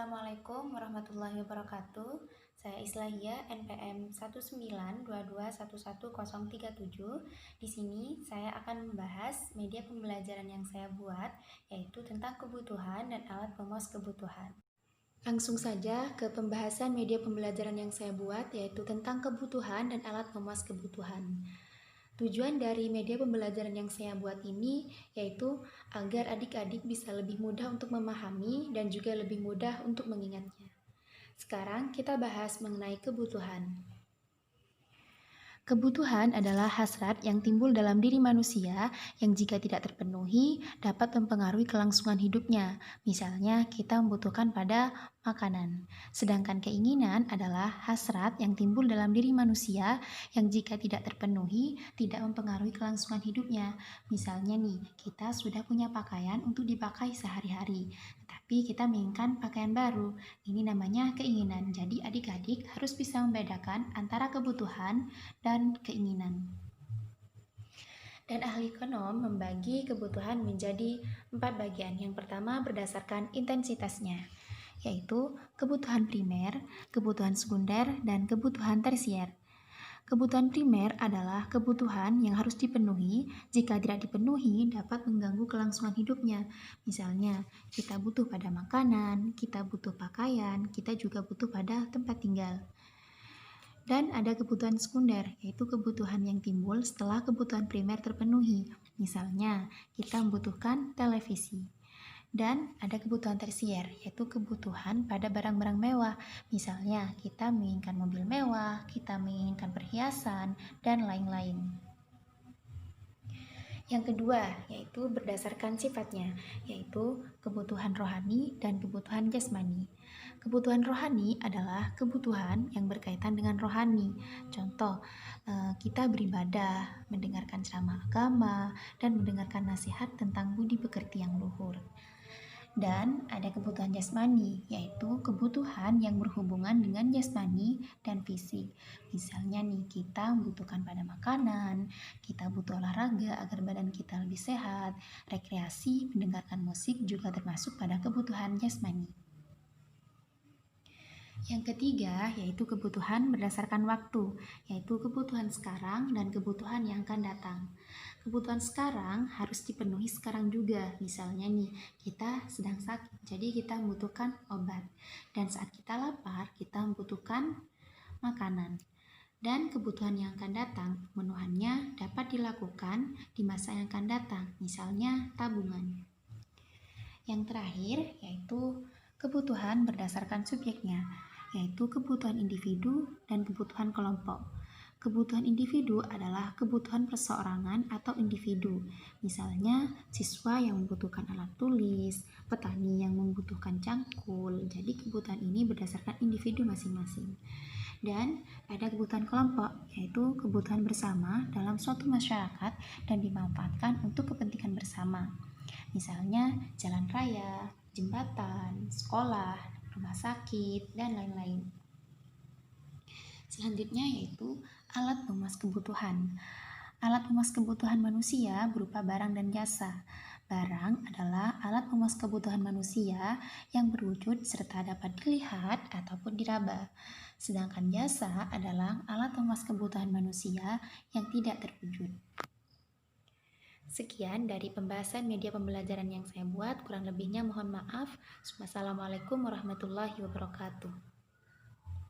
Assalamualaikum warahmatullahi wabarakatuh. Saya Islahia NPM 192211137. Di sini saya akan membahas media pembelajaran yang saya buat, yaitu tentang kebutuhan dan alat pemuas kebutuhan. Langsung saja ke pembahasan media pembelajaran yang saya buat, yaitu tentang kebutuhan dan alat pemuas kebutuhan. Tujuan dari media pembelajaran yang saya buat ini yaitu agar adik-adik bisa lebih mudah untuk memahami dan juga lebih mudah untuk mengingatnya. Sekarang kita bahas mengenai kebutuhan. Kebutuhan adalah hasrat yang timbul dalam diri manusia yang jika tidak terpenuhi dapat mempengaruhi kelangsungan hidupnya. Misalnya, kita membutuhkan pada makanan. Sedangkan keinginan adalah hasrat yang timbul dalam diri manusia yang jika tidak terpenuhi tidak mempengaruhi kelangsungan hidupnya. Misalnya nih, kita sudah punya pakaian untuk dipakai sehari-hari, tetapi kita menginginkan pakaian baru. Ini namanya keinginan. Jadi adik-adik harus bisa membedakan antara kebutuhan dan keinginan. Dan ahli ekonom membagi kebutuhan menjadi 4 bagian. Yang pertama berdasarkan intensitasnya, yaitu kebutuhan primer, kebutuhan sekunder, dan kebutuhan tersier. Kebutuhan primer adalah kebutuhan yang harus dipenuhi. Jika tidak dipenuhi, dapat mengganggu kelangsungan hidupnya. Misalnya, kita butuh pada makanan, kita butuh pakaian, kita juga butuh pada tempat tinggal. Dan ada kebutuhan sekunder, yaitu kebutuhan yang timbul setelah kebutuhan primer terpenuhi. Misalnya, kita membutuhkan televisi. Dan ada kebutuhan tersier, yaitu kebutuhan pada barang-barang mewah. Misalnya, kita menginginkan mobil mewah, kita menginginkan perhiasan, dan lain-lain. Yang kedua, yaitu berdasarkan sifatnya, yaitu kebutuhan rohani dan kebutuhan jasmani. Kebutuhan rohani adalah kebutuhan yang berkaitan dengan rohani. Contoh, kita beribadah, mendengarkan ceramah agama, dan mendengarkan nasihat tentang budi pekerti yang luhur. Dan ada kebutuhan jasmani, yaitu kebutuhan yang berhubungan dengan jasmani dan fisik. Misalnya nih, kita membutuhkan pada makanan, kita butuh olahraga agar badan kita lebih sehat, rekreasi, mendengarkan musik juga termasuk pada kebutuhan jasmani. Yang ketiga, yaitu kebutuhan berdasarkan waktu, yaitu kebutuhan sekarang dan kebutuhan yang akan datang. Kebutuhan sekarang harus dipenuhi sekarang juga. Misalnya nih, kita sedang sakit, jadi kita membutuhkan obat. Dan saat kita lapar, kita membutuhkan makanan. Dan kebutuhan yang akan datang, pemenuhannya dapat dilakukan di masa yang akan datang, misalnya tabungan. Yang terakhir, yaitu kebutuhan berdasarkan subjeknya, yaitu kebutuhan individu dan kebutuhan kelompok. Kebutuhan individu adalah kebutuhan perseorangan atau individu. Misalnya, siswa yang membutuhkan alat tulis, petani yang membutuhkan cangkul. Jadi, kebutuhan ini berdasarkan individu masing-masing. Dan ada kebutuhan kelompok, yaitu kebutuhan bersama dalam suatu masyarakat dan dimanfaatkan untuk kepentingan bersama. Misalnya, jalan raya, jembatan, sekolah, rumah sakit, dan lain-lain. Selanjutnya yaitu alat pemuas kebutuhan. Alat pemuas kebutuhan manusia berupa barang dan jasa. Barang adalah alat pemuas kebutuhan manusia yang berwujud serta dapat dilihat ataupun diraba. Sedangkan jasa adalah alat pemuas kebutuhan manusia yang tidak terwujud. Sekian dari pembahasan media pembelajaran yang saya buat, kurang lebihnya mohon maaf. Wassalamualaikum warahmatullahi wabarakatuh.